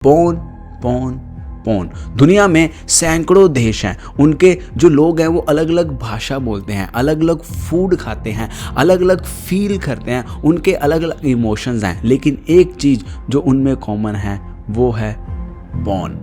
पोन पोन पोन। दुनिया में सैकड़ों देश हैं, उनके जो लोग हैं वो अलग अलग भाषा बोलते हैं, अलग अलग फूड खाते हैं, अलग अलग फील करते हैं, उनके अलग अलग इमोशंस हैं, लेकिन एक चीज़ जो उनमें कॉमन है वो है पोन।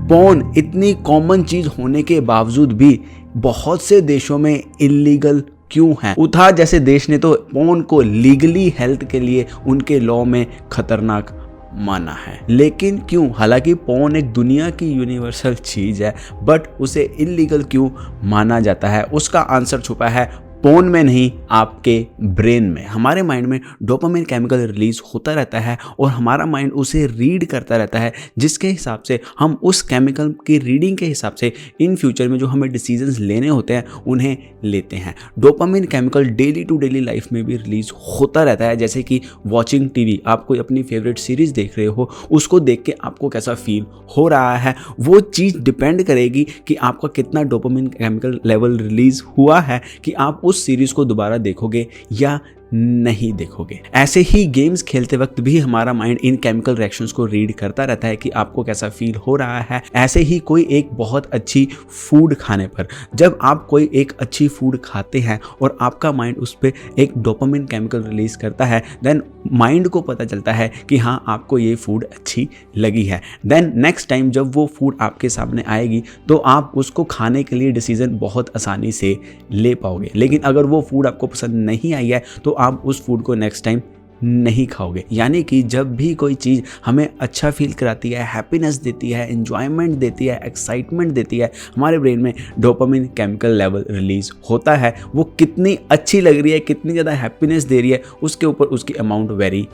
पोन इतनी कॉमन चीज़ होने के बावजूद भी बहुत से देशों में इलीगल क्यों है? उत्तर जैसे देश ने तो पोन को लीगली हेल्थ के लिए उनके लॉ में खतरनाक माना है, लेकिन क्यों? हालांकि पोन एक दुनिया की यूनिवर्सल चीज है, बट उसे इलीगल क्यों माना जाता है? उसका आंसर छुपा है पोन में नहीं, आपके ब्रेन में। हमारे माइंड में डोपामिन केमिकल रिलीज होता रहता है और हमारा माइंड उसे रीड करता रहता है, जिसके हिसाब से हम उस केमिकल की रीडिंग के हिसाब से इन फ्यूचर में जो हमें डिसीजंस लेने होते हैं उन्हें लेते हैं। Dopamine chemical daily to daily life में भी रिलीज होता रहता है, जैसे कि वॉचिंग टीवी। आप कोई अपनी फेवरेट सीरीज देख रहे हो, उसको देख के आपको कैसा फील हो रहा है, वो चीज़ डिपेंड करेगी कि आपका कितना डोपामिन केमिकल लेवल रिलीज हुआ है कि आप उस सीरीज को दोबारा देखोगे या नहीं देखोगे। ऐसे ही गेम्स खेलते वक्त भी हमारा माइंड इन केमिकल रिएक्शंस को रीड करता रहता है कि आपको कैसा फील हो रहा है। ऐसे ही कोई एक बहुत अच्छी फूड खाने पर, जब आप कोई एक अच्छी फूड खाते हैं और आपका माइंड उस पर एक डोपामिन केमिकल रिलीज करता है, देन माइंड को पता चलता है कि हाँ, आपको ये फूड अच्छी लगी है। देन नेक्स्ट टाइम जब वो फूड आपके सामने आएगी तो आप उसको खाने के लिए डिसीजन बहुत आसानी से ले पाओगे। लेकिन अगर वो फूड आपको पसंद नहीं आई है तो आप उस फूड को नेक्स्ट टाइम नहीं खाओगे। यानी कि जब भी कोई चीज़ हमें अच्छा फील कराती है, हैप्पीनेस देती है, एंजॉयमेंट देती है, एक्साइटमेंट देती है, हमारे ब्रेन में डोपामिन केमिकल लेवल रिलीज होता है। वो कितनी अच्छी लग रही है, कितनी ज़्यादा हैप्पीनेस दे रही है, उसके ऊपर उसकी अमाउंट वेरी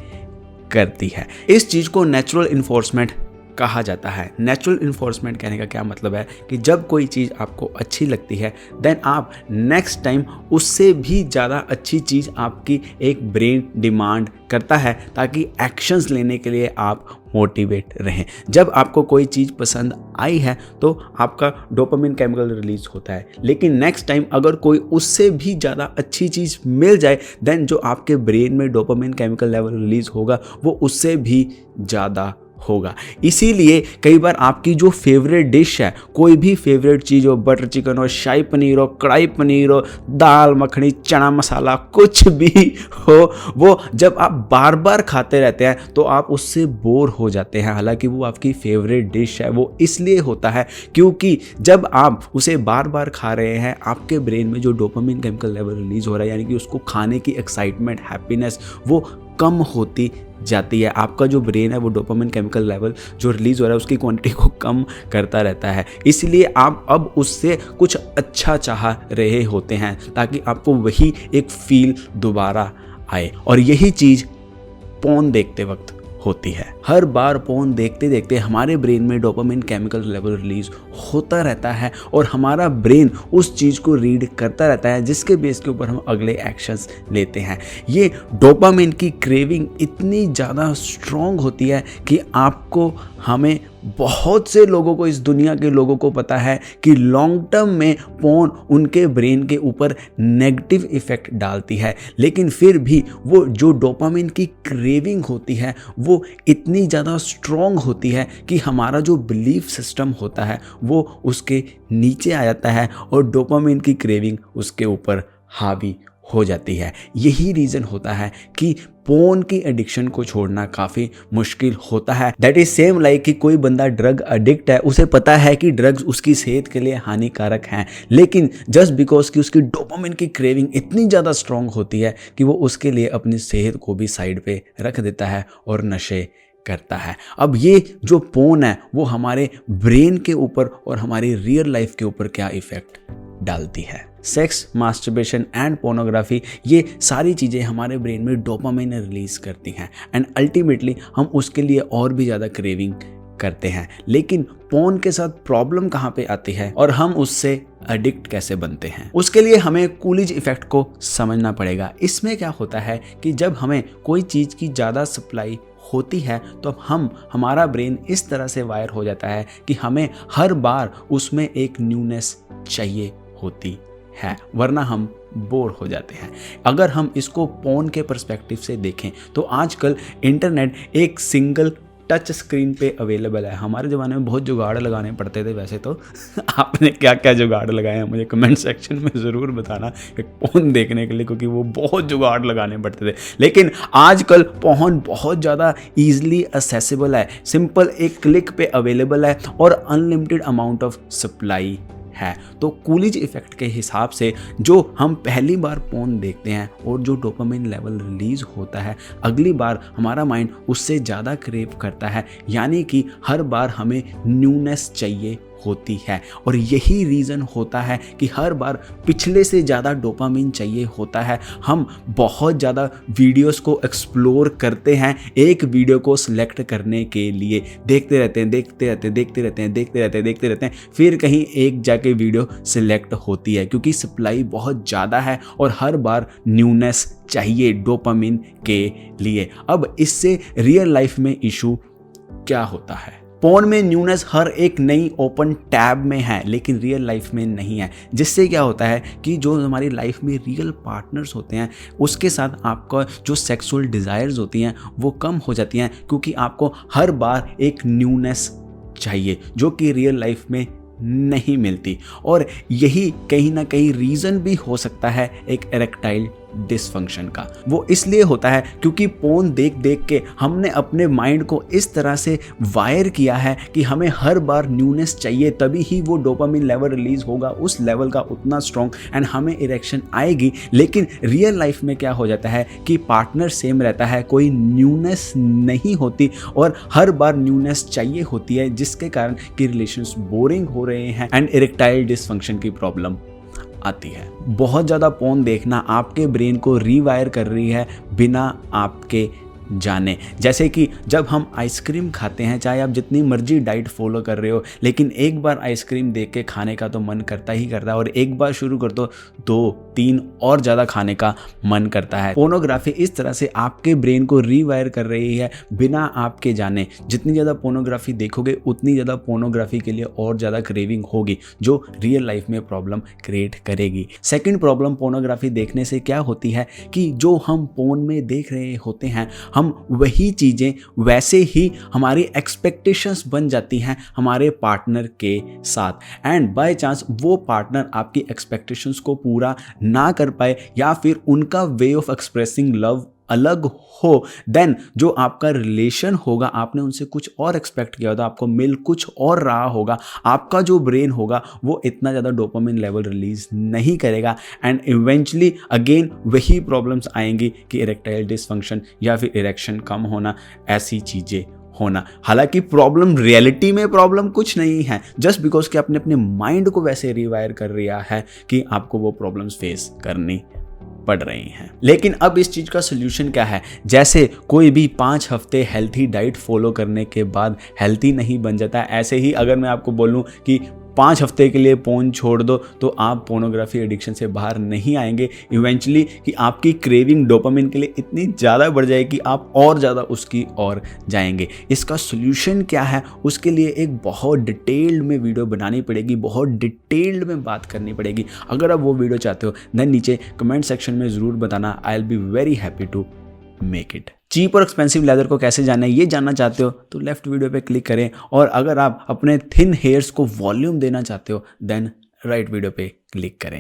करती है। इस चीज़ को नेचुरल इन्फोर्समेंट कहा जाता है। नेचुरल इन्फोर्समेंट कहने का क्या मतलब है कि जब कोई चीज़ आपको अच्छी लगती है, देन आप नेक्स्ट टाइम उससे भी ज़्यादा अच्छी चीज़ आपकी एक ब्रेन डिमांड करता है, ताकि एक्शंस लेने के लिए आप मोटिवेट रहें। जब आपको कोई चीज़ पसंद आई है तो आपका डोपामिन केमिकल रिलीज होता है, लेकिन नेक्स्ट टाइम अगर कोई उससे भी ज़्यादा अच्छी चीज़ मिल जाए, देन जो आपके ब्रेन में डोपामिन केमिकल लेवल रिलीज होगा वो उससे भी ज़्यादा होगा। इसीलिए कई बार आपकी जो फेवरेट डिश है, कोई भी फेवरेट चीज़ हो, बटर चिकन हो, शाही पनीर हो, कढ़ाई पनीर हो, दाल मखनी, चना मसाला, कुछ भी हो, वो जब आप बार बार खाते रहते हैं तो आप उससे बोर हो जाते हैं। हालांकि वो आपकी फेवरेट डिश है। वो इसलिए होता है क्योंकि जब आप उसे बार बार खा रहे हैं, आपके ब्रेन में जो डोपामिन केमिकल लेवल रिलीज हो रहा है, यानी कि उसको खाने की एक्साइटमेंट, हैप्पीनेस, वो कम होती जाती है। आपका जो ब्रेन है वो डोपामिन केमिकल लेवल जो रिलीज़ हो रहा है उसकी क्वांटिटी को कम करता रहता है। इसलिए आप अब उससे कुछ अच्छा चाह रहे होते हैं ताकि आपको वही एक फील दोबारा आए। और यही चीज़ पोन देखते वक्त होती है। हर बार पोन देखते देखते हमारे ब्रेन में डोपामिन केमिकल लेवल रिलीज होता रहता है और हमारा ब्रेन उस चीज़ को रीड करता रहता है, जिसके बेस के ऊपर हम अगले एक्शंस लेते हैं। ये डोपामिन की क्रेविंग इतनी ज़्यादा स्ट्रॉन्ग होती है कि आपको, हमें, बहुत से लोगों को, इस दुनिया के लोगों को पता है कि लॉन्ग टर्म में पोन उनके ब्रेन के ऊपर नेगेटिव इफेक्ट डालती है। लेकिन फिर भी वो जो डोपामिन की क्रेविंग होती है वो इतनी ज़्यादा स्ट्रॉन्ग होती है कि हमारा जो बिलीफ सिस्टम होता है वो उसके नीचे आ जाता है और डोपामिन की क्रेविंग उसके ऊपर हावी हो जाती है। यही रीज़न होता है कि पोन की एडिक्शन को छोड़ना काफ़ी मुश्किल होता है। दैट इज सेम लाइक कि कोई बंदा ड्रग एडिक्ट है, उसे पता है कि ड्रग्स उसकी सेहत के लिए हानिकारक हैं, लेकिन जस्ट बिकॉज कि उसकी डोपामिन की क्रेविंग इतनी ज़्यादा स्ट्रॉन्ग होती है कि वो उसके लिए अपनी सेहत को भी साइड पे रख देता है और नशे करता है। अब ये जो पोन है वो हमारे ब्रेन के ऊपर और हमारी रियल लाइफ के ऊपर क्या इफेक्ट डालती है। सेक्स, मास्टरबेशन एंड पोर्नोग्राफी, ये सारी चीज़ें हमारे ब्रेन में डोपामिन रिलीज करती हैं एंड अल्टीमेटली हम उसके लिए और भी ज़्यादा क्रेविंग करते हैं। लेकिन पोन के साथ प्रॉब्लम कहाँ पे आती है और हम उससे एडिक्ट कैसे बनते हैं? उसके लिए हमें कूलिज इफेक्ट को समझना पड़ेगा। इसमें क्या होता है कि जब हमें कोई चीज़ की ज़्यादा सप्लाई होती है तो हमारा ब्रेन इस तरह से वायर हो जाता है कि हमें हर बार उसमें एक न्यूनेस चाहिए होती है, वरना हम बोर हो जाते हैं। अगर हम इसको पोन के पर्सपेक्टिव से देखें तो आजकल इंटरनेट एक सिंगल टच स्क्रीन पे अवेलेबल है। हमारे ज़माने में बहुत जुगाड़ लगाने पड़ते थे वैसे तो आपने क्या क्या जुगाड़ लगाए हैं मुझे कमेंट सेक्शन में ज़रूर बताना एक पोर्न देखने के लिए, क्योंकि वो बहुत जुगाड़ लगाने पड़ते थे। लेकिन आजकल पोर्न बहुत ज़्यादा ईजिली असेसिबल है, सिंपल एक क्लिक पे अवेलेबल है और अनलिमिटेड अमाउंट ऑफ सप्लाई है। तो कूलिज इफेक्ट के हिसाब से जो हम पहली बार पोर्न देखते हैं और जो डोपामिन लेवल रिलीज होता है, अगली बार हमारा माइंड उससे ज़्यादा क्रेव करता है, यानी कि हर बार हमें न्यूनेस चाहिए होती है। और यही रीज़न होता है कि हर बार पिछले से ज़्यादा डोपामिन चाहिए होता है। हम बहुत ज़्यादा वीडियोस को एक्सप्लोर करते हैं एक वीडियो को सिलेक्ट करने के लिए, देखते रहते हैं, फिर कहीं एक जाके वीडियो सिलेक्ट होती है क्योंकि सप्लाई बहुत ज़्यादा है और हर बार न्यूनेस चाहिए डोपामिन के लिए। अब इससे रियल लाइफ में इशू क्या होता है? पोर्न में न्यूनेस हर एक नई ओपन टैब में है लेकिन रियल लाइफ में नहीं है, जिससे क्या होता है कि जो हमारी लाइफ में रियल पार्टनर्स होते हैं उसके साथ आपका जो सेक्सुअल डिज़ायर्स होती हैं वो कम हो जाती हैं, क्योंकि आपको हर बार एक न्यूनेस चाहिए जो कि रियल लाइफ में नहीं मिलती। और यही कहीं ना कहीं रीज़न भी हो सकता है एक इरेक्टाइल डिसफंक्शन का। वो इसलिए होता है क्योंकि पोर्न देख देख के हमने अपने माइंड को इस तरह से वायर किया है कि हमें हर बार न्यूनेस चाहिए, तभी ही वो डोपामिन लेवल रिलीज होगा उस लेवल का उतना स्ट्रॉन्ग एंड हमें इरेक्शन आएगी। लेकिन रियल लाइफ में क्या हो जाता है कि पार्टनर सेम रहता है, कोई न्यूनेस नहीं होती और हर बार न्यूनेस चाहिए होती है, जिसके कारण कि रिलेशंस बोरिंग हो रहे हैं एंड इरेक्टाइल डिसफंक्शन की प्रॉब्लम आती है। बहुत ज़्यादा पोर्न देखना आपके ब्रेन को रीवायर कर रही है बिना आपके जाने। जैसे कि जब हम आइसक्रीम खाते हैं, चाहे आप जितनी मर्जी डाइट फॉलो कर रहे हो, लेकिन एक बार आइसक्रीम देख के खाने का तो मन करता ही करता है और एक बार शुरू कर दो 2-3 और ज़्यादा खाने का मन करता है। पोर्नोग्राफी इस तरह से आपके ब्रेन को रीवायर कर रही है बिना आपके जाने। जितनी ज़्यादा पोर्नोग्राफी देखोगे उतनी ज़्यादा पोर्नोग्राफी के लिए और ज़्यादा क्रेविंग होगी, जो रियल लाइफ में प्रॉब्लम क्रिएट करेगी। सेकेंड प्रॉब्लम पोर्नोग्राफी देखने से क्या होती है कि जो हम पोर्न में देख रहे होते हैं, हम वही चीज़ें वैसे ही हमारी एक्सपेक्टेशंस बन जाती हैं हमारे पार्टनर के साथ एंड बाय चांस वो पार्टनर आपकी एक्सपेक्टेशंस को पूरा ना कर पाए या फिर उनका वे ऑफ एक्सप्रेसिंग लव अलग हो, देन जो आपका रिलेशन होगा, आपने उनसे कुछ और एक्सपेक्ट किया होगा, आपको मिल कुछ और रहा होगा, आपका जो ब्रेन होगा वो इतना ज़्यादा डोपामिन लेवल रिलीज नहीं करेगा एंड इवेंचुअली अगेन वही प्रॉब्लम्स आएंगी कि इरेक्टाइल डिसफंक्शन या फिर इरेक्शन कम होना, ऐसी चीज़ें होना। हालांकि प्रॉब्लम रियलिटी में प्रॉब्लम कुछ नहीं है, जस्ट बिकॉज कि आपने अपने माइंड को वैसे रिवायर कर लिया है कि आपको वो प्रॉब्लम्स फेस करनी पड़ रही हैं। लेकिन अब इस चीज़ का सोल्यूशन क्या है? जैसे कोई भी 5 हफ्ते हेल्थी डाइट फॉलो करने के बाद हेल्थी नहीं बन जाता, ऐसे ही अगर मैं आपको बोलूं कि 5 हफ्ते के लिए पोर्न छोड़ दो तो आप पोर्नोग्राफी एडिक्शन से बाहर नहीं आएंगे। इवेंचुअली कि आपकी क्रेविंग डोपामिन के लिए इतनी ज़्यादा बढ़ जाएगी कि आप और ज़्यादा उसकी ओर जाएंगे। इसका सोल्यूशन क्या है? उसके लिए एक बहुत डिटेल्ड में वीडियो बनानी पड़ेगी, बहुत डिटेल्ड में बात करनी पड़ेगी। अगर आप वो वीडियो चाहते हो देन नीचे कमेंट सेक्शन में ज़रूर बताना, I will be very happy to make it. Cheap और एक्सपेंसिव लेदर को कैसे जानना है ये जानना चाहते हो तो लेफ्ट वीडियो पे क्लिक करें, और अगर आप अपने थिन हेयर्स को वॉल्यूम देना चाहते हो देन राइट वीडियो पे क्लिक करें।